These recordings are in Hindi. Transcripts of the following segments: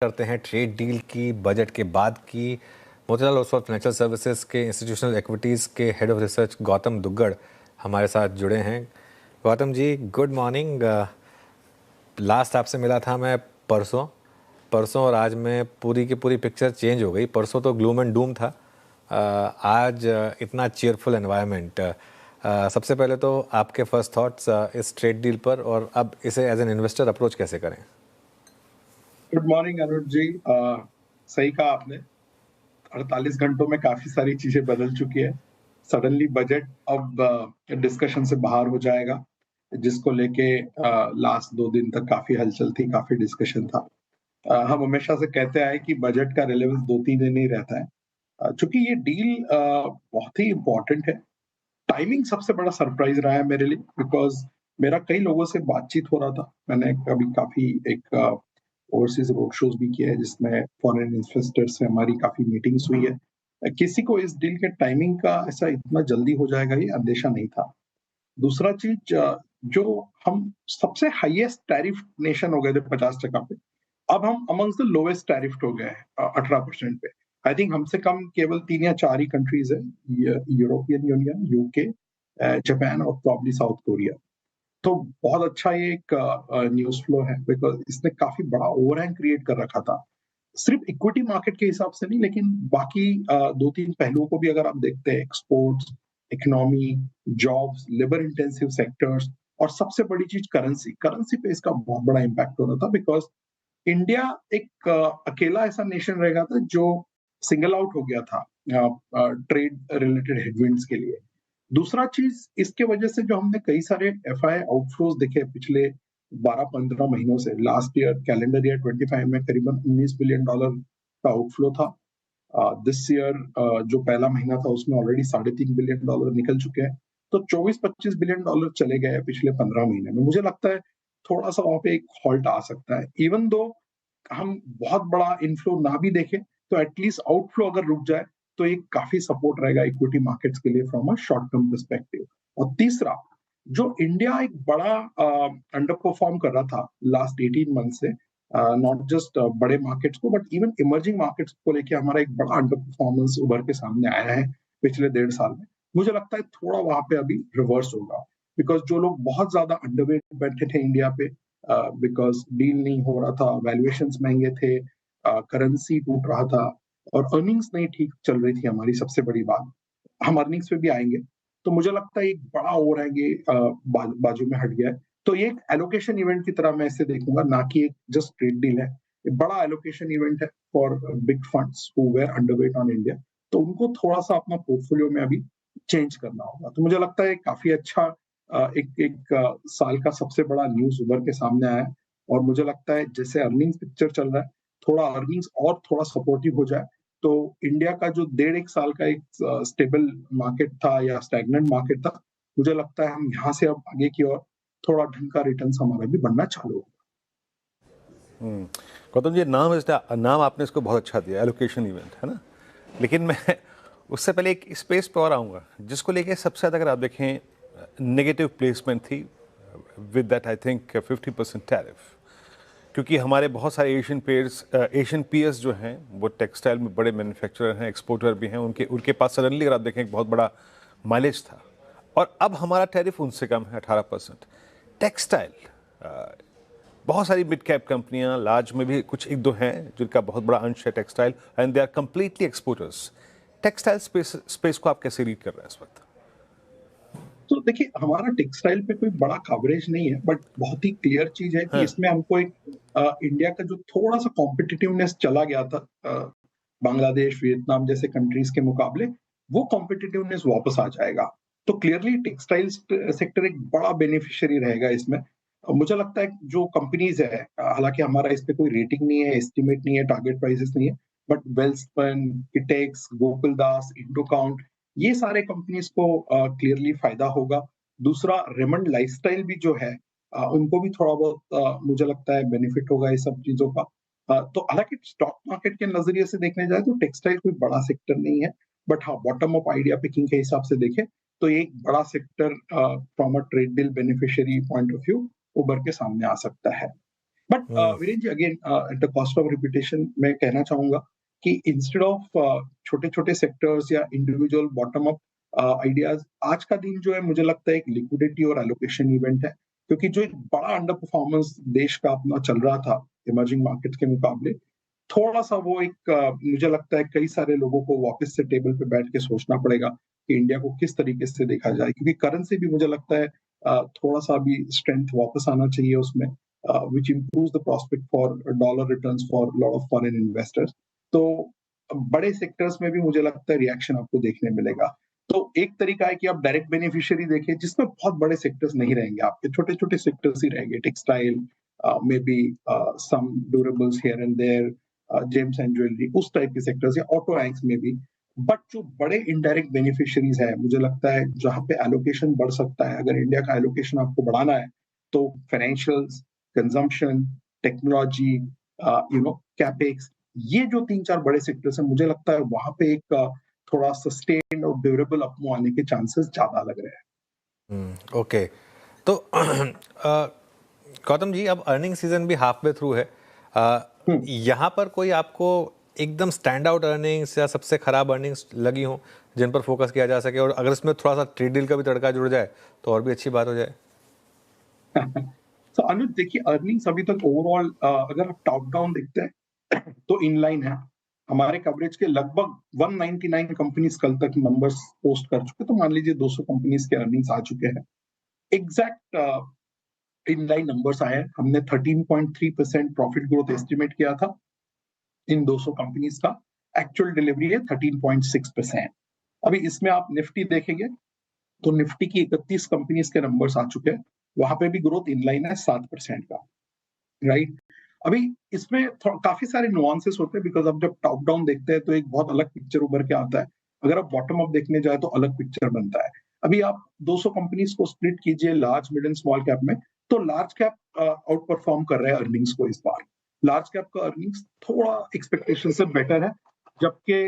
करते हैं ट्रेड डील की, बजट के बाद की। मोतीलाल ओसवाल फाइनेंशियल सर्विसेज के इंस्टीट्यूशनल इक्विटीज़ के head of research Gautam Duggar हमारे साथ जुड़े हैं। Gautam ji, good morning. Last आपसे मिला था मैं परसों परसों और आज में पूरी की पूरी पिक्चर चेंज हो गई। परसों तो ग्लूम एंड डूम था, आज इतना चीयरफुल एनवायरनमेंट। सबसे पहले तो आपके फर्स्ट थॉट्स इस ट्रेड डील पर, और अब इसे एज एन इन्वेस्टर अप्रोच कैसे करें? गुड मॉर्निंग अनुज जी। सही कहा आपने। 48 घंटों में काफी सारी चीजें बदल चुकी है। सडनली बजट अब डिस्कशन से बाहर हो जाएगा, जिसको लेके लास्ट 2 दिन तक काफी हलचल थी, काफी डिस्कशन था। हम हमेशा से कहते आए कि बजट का रिलेवेंस 2-3 दिन ही रहता है। चूंकि ये डील बहुत ही इंपॉर्टेंट है, टाइमिंग सबसे बड़ा सरप्राइज रहा है मेरे लिए, बिकॉज मेरा कई लोगों से बातचीत हो रहा था। मैंने कभी काफी एक ओवरसीज रोड शोज भी किया है, जिसमें फॉरेन इन्वेस्टर से हमारी काफी मीटिंग्स हुई है। किसी को इस डील के टाइमिंग का ऐसा इतना जल्दी हो जाएगा ये अंदेशा नहीं था। दूसरा चीज, जो हम सबसे हाईएस्ट टैरिफ नेशन हो गए थे 50% पे, अब हम अमंग्स द लोवेस्ट टैरिफ हो गए हैं 18% पे। आई थिंक हमसे कम केवल 3 या 4 ही कंट्रीज है, यूरोपियन यूनियन, यूके, जापान और प्रॉब्ली साउथ कोरिया। तो बहुत अच्छा ये एक न्यूज फ्लो है, बिकॉज इसने काफी बड़ा ओवरहैंग क्रिएट कर रखा था, सिर्फ इक्विटी मार्केट के हिसाब से नहीं, लेकिन बाकी 2-3 पहलुओं को भी अगर आप देखते हैं, exports, economy, jobs, labour intensive sectors, और सबसे बड़ी चीज करेंसी करेंसी पे इसका बहुत बड़ा इम्पैक्ट हो रहा था। बिकॉज इंडिया एक अकेला ऐसा नेशन रहेगा था जो सिंगल आउट हो गया था ट्रेड रिलेटेड हेडविंड्स के लिए। दूसरा चीज, इसके वजह से जो हमने कई सारे एफआई आउटफ्लोज देखे पिछले 12-15 महीनों से, लास्ट ईयर कैलेंडर ईयर 25 में करीबन $19 बिलियन का आउटफ्लो था। दिस ईयर जो पहला महीना था उसमें ऑलरेडी $3.5 बिलियन निकल चुके हैं। तो $24-25 बिलियन चले गए पिछले 15 महीने में। मुझे लगता है थोड़ा सा वहां पे एक हॉल्ट आ सकता है। इवन दो हम बहुत बड़ा इनफ्लो ना भी देखें, तो एटलीस्ट आउटफ्लो अगर रुक जाए तो एक काफी सपोर्ट रहेगा इक्विटी मार्केट्स के लिए from a short term perspective. और तीसरा, जो इंडिया एक बड़ा अंडर परफॉर्म कर रहा था लास्ट 18 मंथ से, नॉट जस्ट बड़े मार्केट्स को बट इवन इमर्जिंग मार्केट्स को लेके हमारा एक बड़ा अंडर परफॉर्मेंस उभर के सामने आया है पिछले 1.5 साल में। मुझे लगता है थोड़ा वहां पे अभी रिवर्स होगा, बिकॉज जो लोग बहुत ज्यादा अंडरवेट बैठे थे इंडिया पे, बिकॉज डील नहीं हो रहा था, वैल्यूएशन महंगे थे, करेंसी टूट रहा था, और अर्निंग्स नहीं ठीक चल रही थी। हमारी सबसे बड़ी बात, हम अर्निंग्स पे भी आएंगे, तो मुझे लगता है एक बड़ा ओवरहैंग बाजू में हट गया है। तो ये एक एलोकेशन इवेंट की तरह मैं इसे देखूंगा, ना कि एक जस्ट ट्रेड डील है। ये बड़ा एलोकेशन इवेंट है for big funds who were underweight on India, तो उनको थोड़ा सा अपना पोर्टफोलियो में अभी चेंज करना होगा। तो मुझे लगता है काफी अच्छा साल का सबसे बड़ा न्यूज उभर के सामने आया है। और मुझे लगता है जैसे अर्निंग्स पिक्चर चल रहा है, थोड़ा अर्निंग्स और थोड़ा सपोर्टिव हो जाए, तो इंडिया का जो 1.5 साल का एक स्टेबल मार्केट था या स्टैग्नेंट मार्केट था, मुझे लगता है हम यहाँ से अब आगे की ओर थोड़ा ढंग का रिटर्न हमारा भी बनना चालू होगा। गौतम जी, नाम आपने इसको बहुत अच्छा दिया, एलोकेशन इवेंट, है ना। लेकिन मैं उससे पहले एक स्पेस पे और आऊँगा जिसको लेके सबसे ज़्यादा अगर आप देखें नेगेटिव प्लेसमेंट थी, with that I think 50% tariff. क्योंकि हमारे बहुत सारे एशियन पीयर्स जो हैं वो टेक्सटाइल में बड़े मैन्युफैक्चरर हैं, एक्सपोर्टर भी हैं, उनके पास सडनली अगर आप देखें एक बहुत बड़ा माइलेज था, और अब हमारा टैरिफ उनसे कम है 18%। टेक्सटाइल, बहुत सारी मिड कैप कंपनियां, लार्ज में भी कुछ एक दो हैं जिनका बहुत बड़ा अंश है textile, and they are completely exporters. Textile space को आप कैसे रीड कर रहे हैं इस वक्त? तो देखिए, हमारा टेक्सटाइल पे कोई बड़ा कवरेज नहीं है, बट बहुत ही क्लियर चीज है कि इसमें हमको एक इंडिया का जो थोड़ा सा कॉम्पिटिटिवनेस चला गया था बांग्लादेश, वियतनाम जैसे कंट्रीज के मुकाबले, वो कॉम्पिटिटिवनेस वापस आ जाएगा। तो क्लियरली टेक्सटाइल सेक्टर एक बड़ा बेनिफिशियरी रहेगा इसमें। मुझे लगता है जो कंपनीज है, हालांकि हमारा इस पे कोई रेटिंग नहीं है, एस्टिमेट नहीं है, टारगेट प्राइसेस नहीं है, बट वेल्सपन, किटेक्स, गोकुलदास, इंडोकाउंट, ये सारे कंपनीज को क्लियरली फायदा होगा। दूसरा, रेमंड लाइफस्टाइल भी जो है, उनको भी थोड़ा बहुत मुझे लगता है बेनिफिट होगा इस सब चीजों का। तो हालांकि स्टॉक मार्केट के नजरिए से देखने जाए तो टेक्सटाइल कोई बड़ा सेक्टर नहीं है, बट हाँ, बॉटम अप आइडिया पिकिंग के हिसाब से देखें तो एक बड़ा sector from a trade deal beneficiary point of view उभर के सामने आ सकता है। But Viren ji again at the cost of repetition मैं कहना चाहूंगा कि इंस्टेड ऑफ छोटे छोटे सेक्टर्स या इंडिविजुअल बॉटम अप आइडियाज, आज का दिन जो है मुझे लगता है एक लिक्विडिटी और एलोकेशन इवेंट है, क्योंकि जो एक बड़ा अंडर परफॉर्मेंस देश का अपना चल रहा था इमर्जिंग मार्केट के मुकाबले, थोड़ा सा वो एक मुझे लगता है कई सारे लोगों को वापस से टेबल पे बैठ के सोचना पड़ेगा कि इंडिया को किस तरीके से देखा जाए, क्योंकि करेंसी भी मुझे लगता है थोड़ा सा भी स्ट्रेंथ वापस आना चाहिए उसमें, which improves the prospect for dollar returns for a lot of foreign investors. तो बड़े सेक्टर्स में भी मुझे लगता है रिएक्शन आपको देखने मिलेगा। तो एक तरीका है कि आप डायरेक्ट बेनिफिशियरी देखें जिसमें बहुत बड़े सेक्टर्स नहीं रहेंगे, आपके छोटे छोटे सेक्टर्स ही रहेंगे, textile, maybe some durables here and there, gems and jewellery, उस टाइप के सेक्टर्स, या ऑटो एंक्स में भी। बट जो बड़े इनडायरेक्ट बेनिफिशियरीज है, मुझे लगता है जहां पे एलोकेशन बढ़ सकता है, अगर इंडिया का एलोकेशन आपको बढ़ाना है तो फाइनेंशियल्स, कंजम्पशन, टेक्नोलॉजी, कैपेक्स, ये जो 3-4 बड़े सेक्टर्स हैं, मुझे लगता है वहां पे एक थोड़ा सस्टेन्ड और ड्यूरेबल अपमूव आने के चांसेस ज्यादा लग रहे हैं। ओके, तो गौतम जी अब अर्निंग सीजन भी हाफ वे थ्रू है, यहाँ पर कोई आपको एकदम स्टैंड आउट अर्निंग्स या सबसे खराब अर्निंग्स लगी हो जिन पर फोकस किया जा सके, और अगर इसमें थोड़ा सा ट्रेड डील का भी तड़का जुड़ जाए तो और भी अच्छी बात हो जाए? तो अनुज देखिए, अर्निंग्स अभी तक ओवरऑल अगर आप टॉप डाउन देखते हैं तो इनलाइन है। हमारे कवरेज के लगभग 199 कंपनीज कल तक नंबर्स पोस्ट कर चुके, तो मान लीजिए 200 कंपनीज के अर्निंग्स आ चुके हैं। एग्जैक्ट इनलाइन नंबर्स आए हैं। हमने 13.3% प्रॉफिट ग्रोथ एस्टिमेट किया था इन 200 कंपनीज का, एक्चुअल डिलीवरी है 13.6%। अभी इसमें आप निफ्टी देखेंगे तो निफ्टी की 31 कंपनीज के नंबर्स आ चुके हैं, वहां पे भी ग्रोथ इनलाइन है 7% का, राइट। अभी इसमें काफी सारे नुआंसेस होते हैं, बिकॉज अब जब टॉप डाउन देखते हैं तो एक बहुत अलग पिक्चर उभर के आता है, अगर आप बॉटम अप देखने जाए तो अलग पिक्चर बनता है। अभी आप 200 कंपनीज को स्प्लिट कीजिए large, mid and small cap में, तो लार्ज कैप आउट परफॉर्म कर रहे हैं अर्निंग्स को इस बार। लार्ज कैप का अर्निंग्स थोड़ा एक्सपेक्टेशन से बेटर है, जबकि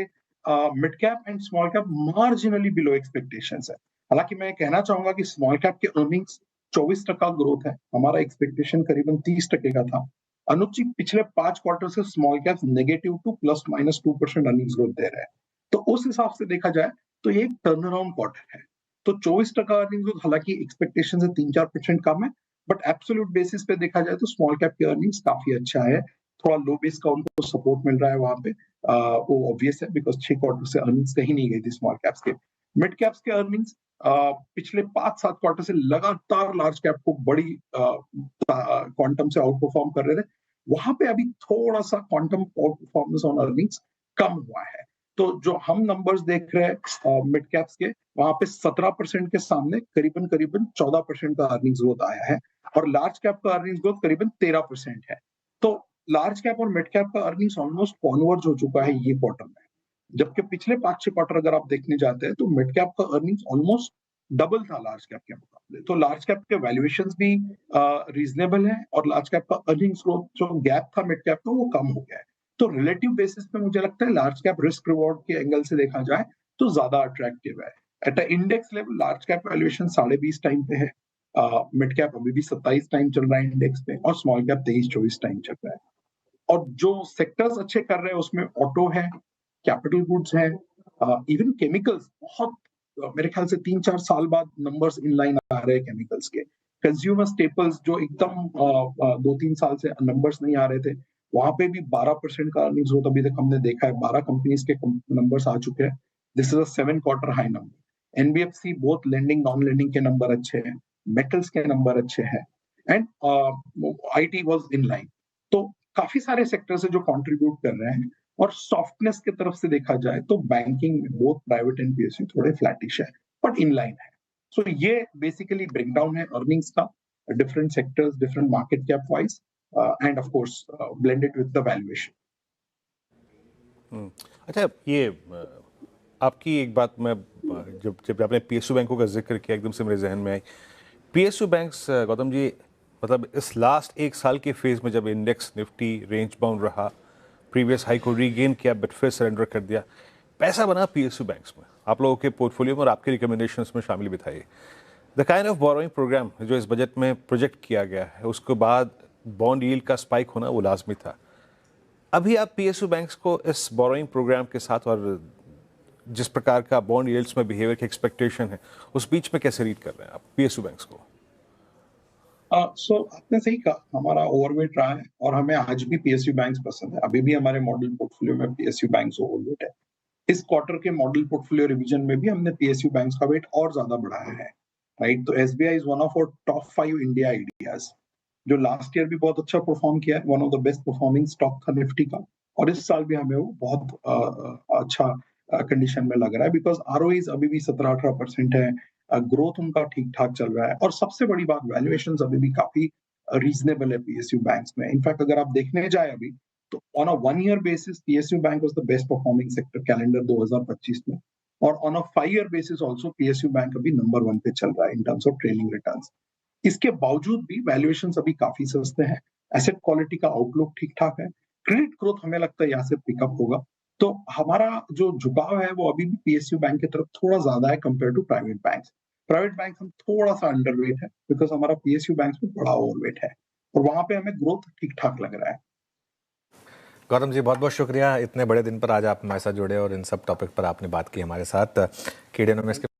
mid cap and small cap marginally below expectations है। हालांकि मैं कहना चाहूंगा कि स्मॉल कैप के अर्निंग्स 24% ग्रोथ है, हमारा एक्सपेक्टेशन करीबन 30% का था। अनुचित पिछले 5 क्वार्टर से small caps negative to +-2% earnings growth दे रहे हैं, तो उस हिसाब से देखा जाए तो ये एक टर्न अराउंड क्वार्टर है। तो 24% अर्निंग्स ग्रोथ हालांकि एक्सपेक्टेशन से 3-4% कम है, बट एब्सोल्यूट बेसिस पे देखा जाए तो स्मॉल कैप के अर्निंग्स काफी अच्छा है। थोड़ा लो बेस का उनको सपोर्ट मिल रहा है वहां पे, वो ऑब्वियस है, बिकॉज 6 क्वार्टर से अर्निंग्स कहीं नहीं गई थी स्मॉल कैप्स के। मिड कैप्स के अर्निंग्स पिछले 5-7 क्वार्टर से लगातार लार्ज कैप को बड़ी क्वांटम से आउट परफॉर्म कर रहे थे, वहां पे अभी थोड़ा सा quantum out performance on earnings कम हुआ है। तो जो हम नंबर्स देख रहे हैं मिड कैप्स के, वहां पे 17% के सामने करीबन 14% का अर्निंग्स ग्रोथ आया है, और लार्ज कैप का अर्निंग्स ग्रोथ करीबन 13% है। तो लार्ज कैप और मिड कैप का अर्निंग्स ऑलमोस्ट कॉन्वर्ज हो चुका है ये क्वार्टर में, जबकि पिछले 5-6 क्वार्टर अगर आप देखने जाते हैं तो मिड कैप का अर्निंग्स ऑलमोस्ट डबल था लार्ज कैप के मुकाबले। तो लार्ज कैप के वैल्यूएशंस भी रीजनेबल है, और लार्ज कैप का अर्निंग्स ग्रोथ जो गैप था मिड कैप का वो कम हो गया है। तो रिलेटिव बेसिस पे मुझे लगता है लार्ज कैप रिस्क रिवॉर्ड के एंगल से देखा जाए तो ज्यादा अट्रैक्टिव है। At a index level large cap valuation 20.5 time पे है, मिड कैप अभी भी 27 टाइम चल रहा है इंडेक्स पे, और स्मॉल कैप 23-24 टाइम चल रहा है। और जो सेक्टर्स अच्छे कर रहे हैं उसमें ऑटो है, कैपिटल गुड्स है, इवन केमिकल्स, बहुत मेरे ख्याल से 3-4 साल बाद नंबर्स इन लाइन आ रहे हैं केमिकल्स के। कंज्यूमर स्टेपल्स जो एकदम 2-3 साल से नंबर्स नहीं आ रहे थे, वहां पे भी 12% का अर्निंग्स ग्रोथ अभी तक हमने देखा है, 12 कंपनीज के नंबर्स आ चुके हैं। This is a 7 quarter high number. NBFC both lending non lending के नंबर अच्छे हैं, मेटल्स के नंबर अच्छे हैं, and IT was in line. तो काफी सारे सेक्टर्स है जो कंट्रीब्यूट कर रहे हैं, और सॉफ्टनेस की तरफ से देखा जाए तो banking both private and PSU थोड़े फ्लैटिश है, बट इन लाइन है। सो ये बेसिकली ब्रेक डाउन है अर्निंग्स का, different sectors, different market cap wise, end of course blended with the valuation. अच्छा, ये आपकी एक बात मैं जब आपने पीएसयू बैंकों का जिक्र किया एकदम से मेरे जहन में आई। पीएसयू बैंक्स गौतम जी, मतलब इस लास्ट 1 साल के फेज में जब इंडेक्स निफ्टी रेंज बाउंड रहा, प्रीवियस हाई को रीगेन किया बट फिर सरेंडर कर दिया, पैसा बना पीएसयू बैंक्स में, आप लोगों के पोर्टफोलियो में और आपके रिकमेंडेशंस में शामिल भी था ये। The kind of borrowing programme जो इस बजट में प्रोजेक्ट किया गया है, उसके बाद बॉन्ड यील्ड का स्पाइक होना वो लाजमी था। अभी आप पीएसयू बैंक्स को इस बोरोइंग प्रोग्राम के साथ और जिस प्रकार का बॉन्ड यील्ड्स में बिहेवियर की एक्सपेक्टेशन है उस बीच में कैसे रीड कर रहे हैं आप पीएसयू बैंक्स को? आपने सही कहा, हमारा ओवरवेट रहा है और हमें आज भी पीएसयू बैंक्स पसंद है। अभी भी हमारे मॉडल पोर्टफोलियो में पीएसयू बैंक्स ओवरवेट है। इस क्वार्टर के मॉडल पोर्टफोलियो रिवीजन में भी हमने पीएसयू बैंक्स का वेट और ज्यादा बढ़ाया है, राइट? तो SBI is one of our top 5 India ideas, जो लास्ट ईयर भी बहुत अच्छा परफॉर्म किया है, one of the best performing stock था निफ्टी का, और इस साल भी हमें वो बहुत अच्छा कंडीशन में लग रहा है, बिकॉज आरओईज अभी भी 17-18% है, ग्रोथ उनका ठीक ठाक चल रहा है, और सबसे बड़ी बात वैल्यूएशन अभी भी काफी रीजनेबल है पीएसयू बैंक्स में। इनफैक्ट अगर आप देखने जाए अभी, तो on a 1 year basis PSU bank was the best performing sector calendar 2025 में, और on a 5 year basis also PSU bank अभी नंबर 1 पे चल रहा है in terms of trailing returns. इसके बावजूद भी वैल्यूएशंस अभी काफी सस्ते हैं, एसेट क्वालिटी का आउटलुक ठीक ठाक है, क्रेडिट ग्रोथ हमें लगता है यहाँ से पिकअप होगा। तो हमारा जो झुकाव है वो अभी भी पीएसयू बैंक की तरफ थोड़ा ज्यादा है compare to private banks. Private bank हम थोड़ा सा अंडरवेट है, बिकॉज हमारा पीएसयू बैंक में बड़ा ओवरवेट है, और वहां पे हमें ग्रोथ ठीक ठाक लग रहा है। गौतम जी, बहुत बहुत शुक्रिया, इतने बड़े दिन पर आज आप हमारे साथ जुड़े और इन सब टॉपिक पर आपने बात की हमारे साथ। कीड़े इन्वेस्ट